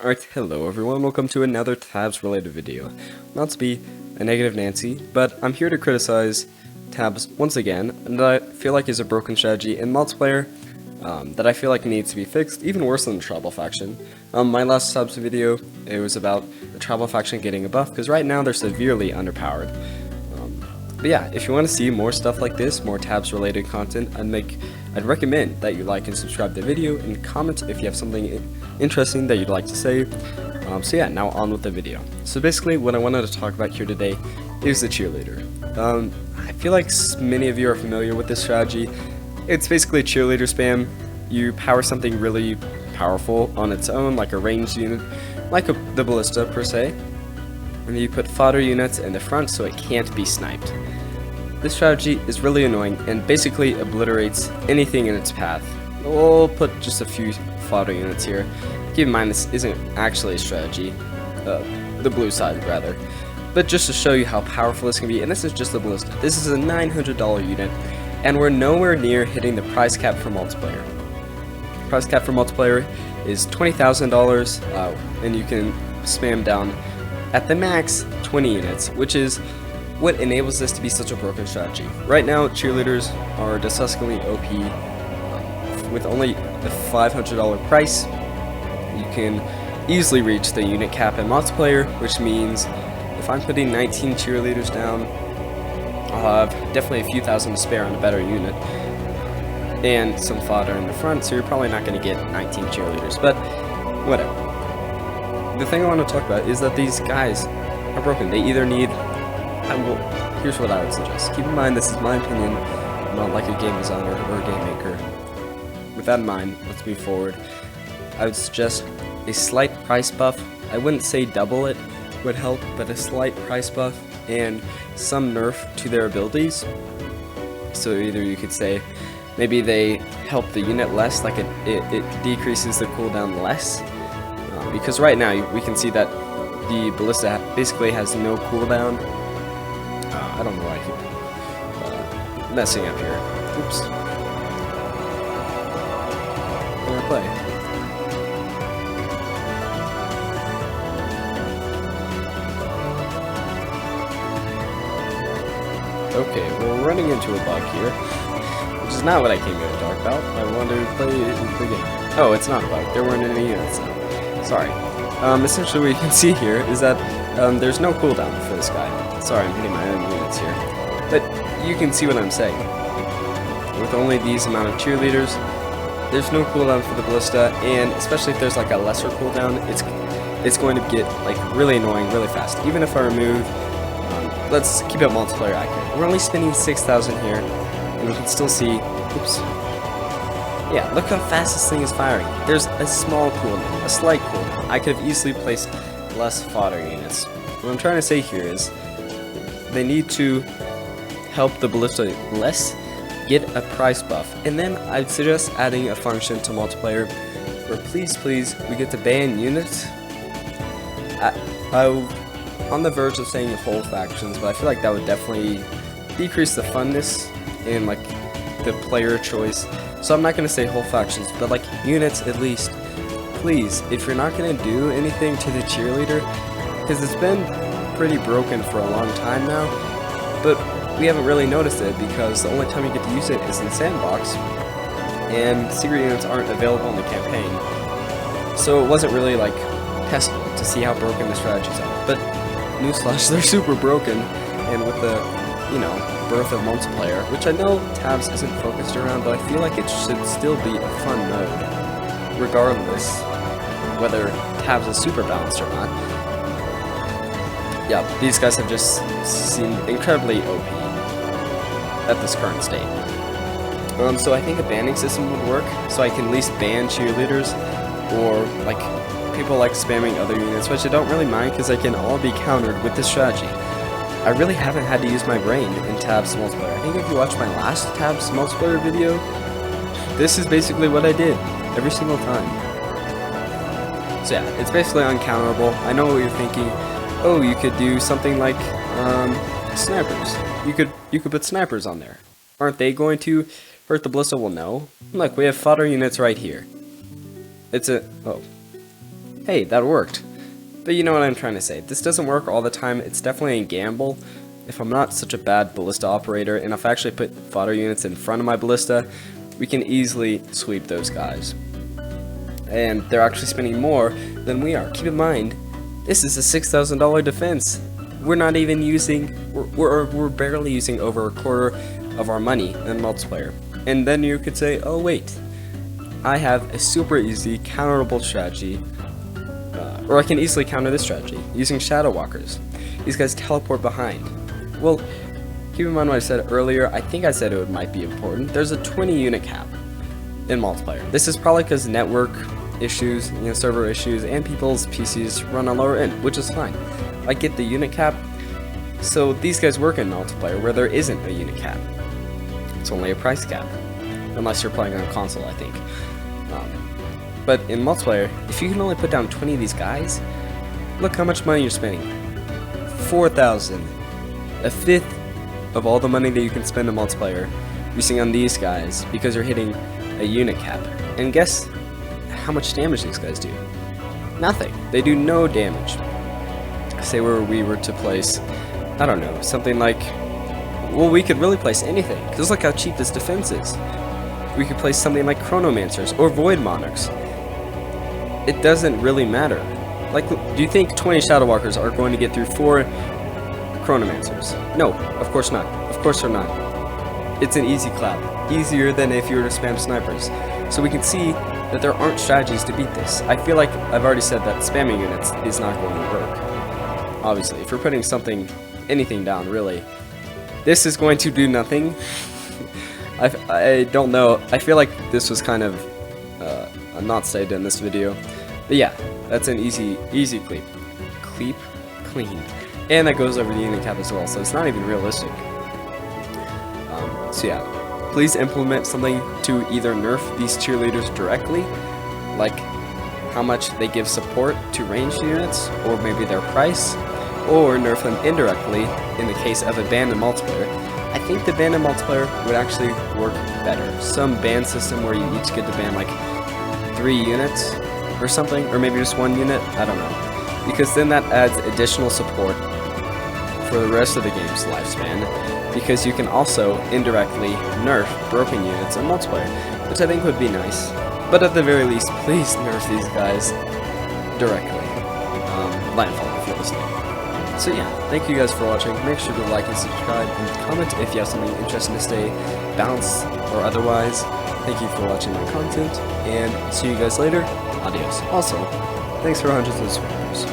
Alright, hello everyone, welcome to another tabs related video. Not to be a negative Nancy, but I'm here to criticize tabs once again, and I feel like is a broken strategy in multiplayer that I feel like needs to be fixed, even worse than the tribal faction. My last tabs video, it was about the tribal faction getting a buff, because right now they're severely underpowered. But yeah, if you want to see more stuff like this, more tabs related content, I'd recommend that you like and subscribe to the video and comment if you have something interesting that you'd like to say. So yeah, now on with the video. So basically what I wanted to talk about here today is the cheerleader. I feel like many of you are familiar with this strategy. It's basically cheerleader spam. You power something really powerful on its own, like a ranged unit, like the ballista per se, and you put fodder units in the front so it can't be sniped. This strategy is really annoying and basically obliterates anything in its path. We'll put just a few fodder units here. Keep in mind this isn't actually a strategy, the blue side rather, but just to show you how powerful this can be, and this is just the ballista. This is a $900 unit, and we're nowhere near hitting the price cap for multiplayer. Price cap for multiplayer is $20,000, and you can spam down at the max 20 units, which is what enables this to be such a broken strategy. Right now, cheerleaders are disgustingly OP. With only a $500 price, you can easily reach the unit cap in multiplayer, which means if I'm putting 19 cheerleaders down, I'll have definitely a few thousand to spare on a better unit, and some fodder in the front, so you're probably not going to get 19 cheerleaders, but whatever. The thing I want to talk about is that these guys are broken. They either need... here's what I would suggest. Keep in mind, this is my opinion, not like a game designer or a game maker. With that in mind, let's move forward. I would suggest a slight price buff. I wouldn't say double it would help, but a slight price buff and some nerf to their abilities. So either you could say maybe they help the unit less, like it decreases the cooldown less. Because right now we can see that the ballista basically has no cooldown. I don't know why I keep messing up here. Oops. Can I play? Okay, well we're running into a bug here, which is not what I came here to talk about. I wanted to play the game. Oh, it's not a bug. There weren't any units. Sorry. Essentially what you can see here is that there's no cooldown for this guy. Sorry, I'm hitting my own units here. But you can see what I'm saying. With only these amount of cheerleaders, there's no cooldown for the ballista, and especially if there's like a lesser cooldown, it's going to get like really annoying really fast. Even if I remove, let's keep it multiplayer accurate. We're only spending 6,000 here, and we can still see, oops. Yeah, look how fast this thing is firing. There's a small cooldown, a slight cooldown. I could have easily placed less fodder units. What I'm trying to say here is they need to help the ballista less, get a price buff, and then I'd suggest adding a function to multiplayer where please we get to ban units. I'm on the verge of saying whole factions, but I feel like that would definitely decrease the funness and like the player choice. So I'm not going to say whole factions, but like units at least. Please, if you're not going to do anything to the cheerleader, because it's been pretty broken for a long time now, but we haven't really noticed it because the only time you get to use it is in sandbox, and secret units aren't available in the campaign. So it wasn't really like testable to see how broken the strategies are. But newsflash, they're super broken, and with the, birth of multiplayer, which I know tabs isn't focused around, but I feel like it should still be a fun mode, regardless whether tabs is super balanced or not. Yeah, these guys have just seemed incredibly OP at this current state. So I think a banning system would work, so I can at least ban cheerleaders, or like people like spamming other units, which I don't really mind because they can all be countered with this strategy. I really haven't had to use my brain in tabs multiplayer. I think if you watch my last tabs multiplayer video, this is basically what I did every single time. So yeah, it's basically uncounterable. I know what you're thinking. Oh, you could do something like snipers. You could put snipers on there. Aren't they going to hurt the ballista? Well, no. Look, we have fodder units right here. It's a... oh. hey, that worked. But you know what I'm trying to say. This doesn't work all the time. It's definitely a gamble. If I'm not such a bad ballista operator, and if I actually put fodder units in front of my ballista, we can easily sweep those guys. And they're actually spending more than we are. Keep in mind, this is a $6,000 defense. We're not even using, we're barely using over a quarter of our money in multiplayer. And then you could say, oh wait, I have a super easy counterable strategy, or I can easily counter this strategy using Shadow Walkers. These guys teleport behind. Well, keep in mind what I said earlier. I think I said it might be important. There's a 20 unit cap in multiplayer. This is probably because network issues, server issues, and people's PCs run on lower end, which is fine. I get the unit cap. So these guys work in multiplayer where there isn't a unit cap. It's only a price cap, unless you're playing on a console, I think. But in multiplayer, if you can only put down 20 of these guys, look how much money you're spending. 4,000. A fifth of all the money that you can spend in multiplayer using on these guys because you're hitting a unit cap. And guess how much damage these guys do? Nothing. They do no damage. Say where we were to place, I don't know, something like, well, we could really place anything, because look how cheap this defense is. We could place something like Chronomancers or Void Monarchs. It doesn't really matter. Like, do you think 20 Shadow Walkers are going to get through 4 Chronomancers? No, of course not. Of course they're not. It's an easy clap. Easier than if you were to spam snipers. So we can see that there aren't strategies to beat this. I feel like I've already said that spamming units is not going to work. Obviously, if you're putting anything down, really, this is going to do nothing. I don't know. I feel like this was kind of not stated in this video. But yeah, that's an easy clean. And that goes over the unit cap as well, so it's not even realistic. So yeah, please implement something to either nerf these cheerleaders directly, like how much they give support to ranged units, or maybe their price, or nerf them indirectly in the case of a ban in multiplayer. I think the ban in multiplayer would actually work better. Some ban system where you each get to ban like 3 units or something, or maybe just 1 unit, I don't know. Because then that adds additional support for the rest of the game's lifespan, because you can also indirectly nerf broken units in multiplayer, which I think would be nice. But at the very least, please nerf these guys directly. Landfall if you're listening. So yeah, thank you guys for watching. Make sure to like and subscribe and comment if you have something interesting to say, balanced or otherwise. Thank you for watching my content, and see you guys later. Adios. Also, thanks for hundreds of subscribers.